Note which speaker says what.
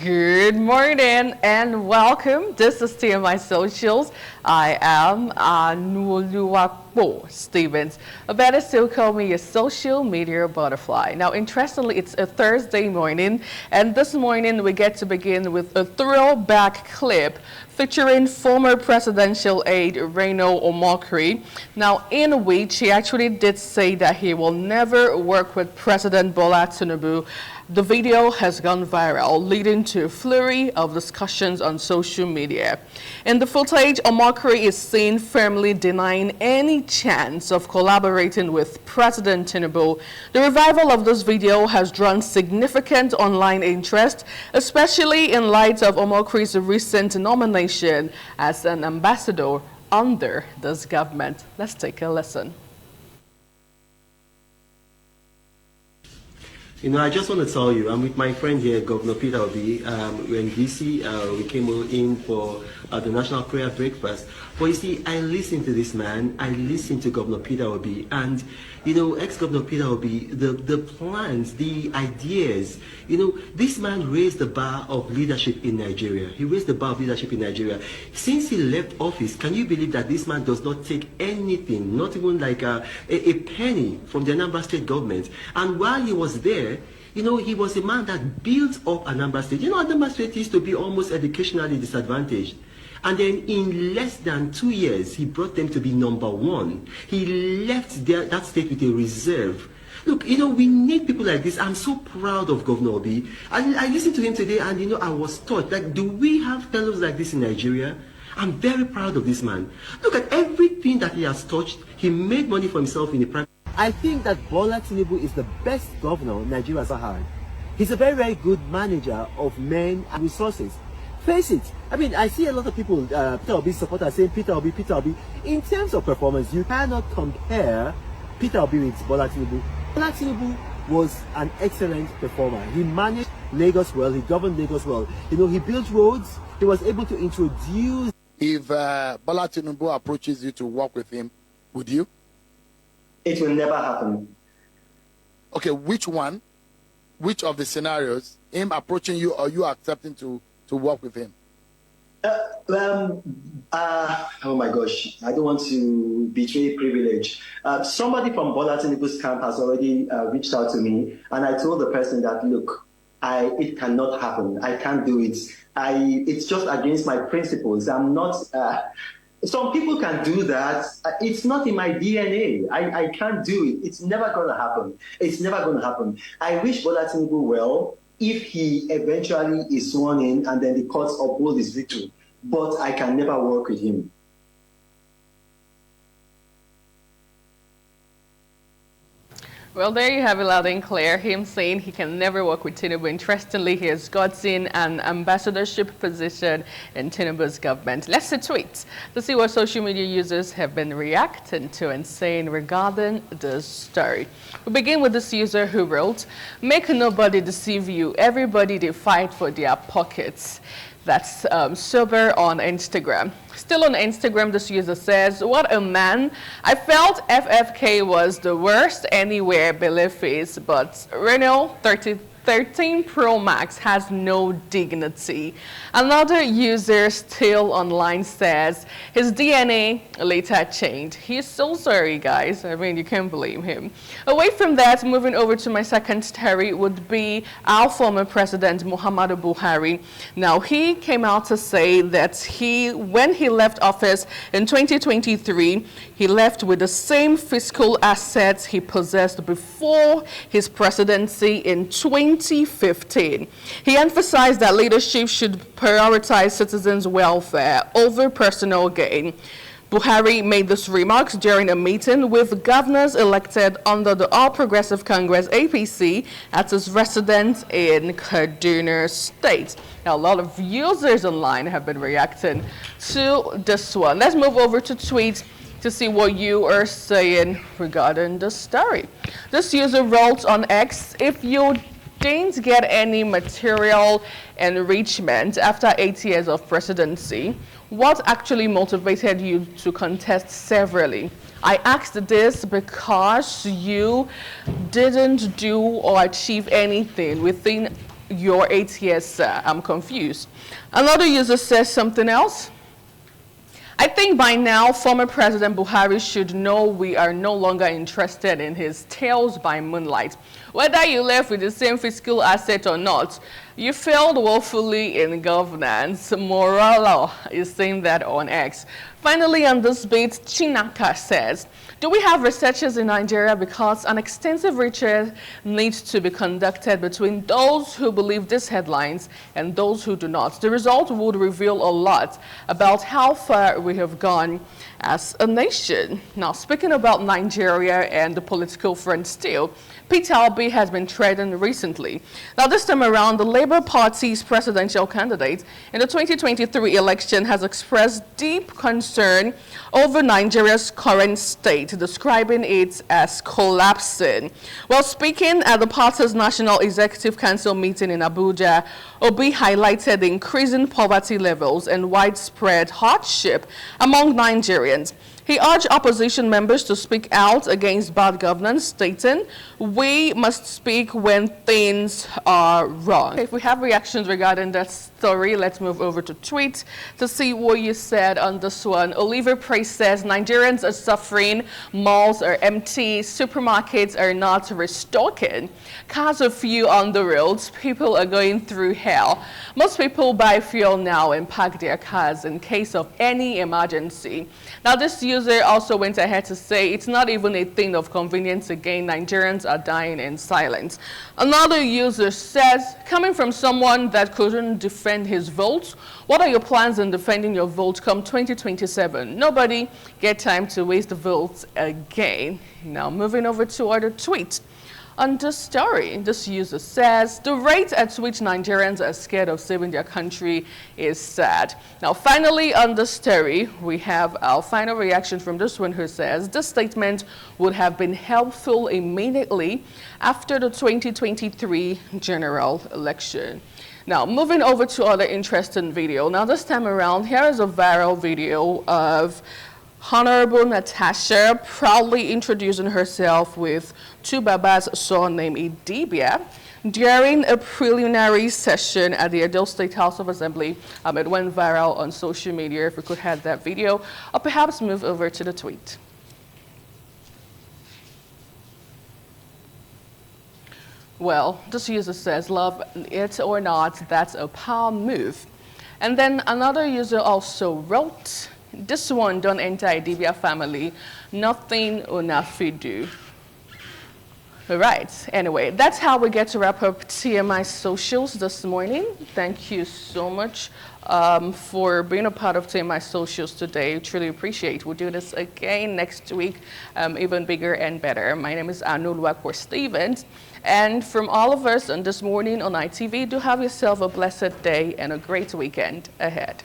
Speaker 1: Good morning and welcome. This is TMI Socials. I am Anuoluwapo Stevens. Or better still call me a social media butterfly. Now, interestingly, it's a Thursday morning, and this morning we get to begin with a throwback clip featuring former presidential aide Reno Omokri. Now, in which he actually did say that he will never work with President Bola Tinubu. The video has gone viral, leading to a flurry of discussions on social media. In the footage, Omokri is seen firmly denying any chance of collaborating with President Tinubu. The revival of this video has drawn significant online interest, especially in light of Omokri's recent nomination as an ambassador under this government. Let's take a listen.
Speaker 2: You know, I just want to tell you, I'm with my friend here, Governor Peter Obi. We're in DC. We came in for the National Prayer Breakfast. But you see, I listened to this man. I listened to Governor Peter Obi. And, you know, ex-Governor Peter Obi, the plans, the ideas, you know, this man raised the bar of leadership in Nigeria. He raised the bar of leadership in Nigeria. Since he left office, can you believe that this man does not take anything, not even like a penny from the Anambra State government? And while he was there, you know, he was a man that built up Anambra State. You know, Anambra State used to be almost educationally disadvantaged. And then in less than 2 years, he brought them to be #1. He left that state with a reserve. Look, you know, we need people like this. I'm so proud of Governor Obi. I listened to him today and, you know, I was taught, like, do we have fellows like this in Nigeria? I'm very proud of this man. Look at everything that he has touched. He made money for himself in the private. I think that Bola Tinubu is the best governor Nigeria has had. He's a very, very good manager of men and resources. Face it. I mean, I see a lot of people, Peter Obi supporters saying Peter Obi, Peter Obi. In terms of performance, you cannot compare Peter Obi with Bola Tinubu. Bola Tinubu was an excellent performer. He managed Lagos well. He governed Lagos well. You know, he built roads. He was able to introduce.
Speaker 3: If Bola Tinubu approaches you to work with him, would you?
Speaker 4: It will never happen.
Speaker 3: Okay, which one? Which of the scenarios? Him approaching you or you accepting to work with him?
Speaker 4: Oh my gosh, I don't want to betray privilege. Somebody from Bola Tinubu's camp has already reached out to me, and I told the person that, look, it cannot happen. I can't do it. It's just against my principles. I'm not. Some people can do that. It's not in my DNA. I can't do it. It's never going to happen. It's never going to happen. I wish Bola Tinubu well if he eventually is sworn in and then the courts uphold his victory. But I can never work with him.
Speaker 1: Well, there you have it loud and clear. Him saying he can never work with Tinubu. Interestingly, he has gotten an ambassadorship position in Tinubu's government. Let's see tweets to see what social media users have been reacting to and saying regarding this story. We begin with this user who wrote, "Make nobody deceive you. Everybody, they fight for their pockets." That's sober on Instagram. Still on Instagram, this user says, "What a man. I felt FFK was the worst anywhere below face, but Renault 13 Pro Max has no dignity." Another user still online says his DNA later changed. He's so sorry, guys. I mean, you can't blame him. Away from that, moving over to my second story would be our former president, Muhammadu Buhari. Now, he came out to say that when he left office in 2023, he left with the same fiscal assets he possessed before his presidency in 2015. He emphasized that leadership should prioritize citizens' welfare over personal gain. Buhari made these remarks during a meeting with governors elected under the All Progressive Congress APC at his residence in Kaduna State. Now, a lot of users online have been reacting to this one. Let's move over to tweets to see what you are saying regarding the story. This user wrote on X, "If you didn't get any material enrichment after 8 years of presidency, what actually motivated you to contest severally? I asked this because you didn't do or achieve anything within your 8 years, sir? I'm confused. Another user says something else. I think by now, former President Buhari should know we are no longer interested in his tales by moonlight. Whether you left with the same fiscal asset or not, you failed woefully in governance. Moralo is saying that on X. Finally, on this bit, Chinaka says, do we have researchers in Nigeria? Because an extensive research needs to be conducted between those who believe these headlines and those who do not. The result would reveal a lot about how far we have gone as a nation. Now, speaking about Nigeria and the political front still, Peter Obi has been threatened recently. Now, this time around, the Labour Party's presidential candidate in the 2023 election has expressed deep concern over Nigeria's current state, describing it as collapsing. While speaking at the party's National Executive Council meeting in Abuja, Obi highlighted the increasing poverty levels and widespread hardship among Nigerians. He urged opposition members to speak out against bad governance, stating, we must speak when things are wrong. If we have reactions regarding that story, let's move over to tweets to see what you said on this one. Oliver Price says, Nigerians are suffering, malls are empty, supermarkets are not restocking, cars are few on the roads, people are going through hell. Most people buy fuel now and park their cars in case of any emergency. Now, this user also went ahead to say it's not even a thing of convenience again. Nigerians are dying in silence. Another user says, coming from someone that couldn't defend his vote, what are your plans in defending your vote come 2027? Nobody get time to waste the votes again. Now, moving over to other tweets. On this story, this user says, the rate at which Nigerians are scared of saving their country is sad. Now, finally, on this story, we have our final reaction from this one who says, this statement would have been helpful immediately after the 2023 general election. Now, moving over to other interesting video. Now, this time around, here is a viral video of Honorable Natasha proudly introducing herself with two Baba's son named Idibia during a preliminary session at the Edo State House of Assembly. It went viral on social media. If we could have that video, or perhaps move over to the tweet. Well, this user says, love it or not, that's a power move. And then another user also wrote, this one don't enter Idibia family, nothing unafidu. All right, anyway, that's how we get to wrap up TMI Socials this morning. Thank you so much for being a part of TMI Socials today. Truly appreciate. We'll do this again next week, even bigger and better. My name is Anulwakwa Stevens. And from all of us on This Morning on ITV, do have yourself a blessed day and a great weekend ahead.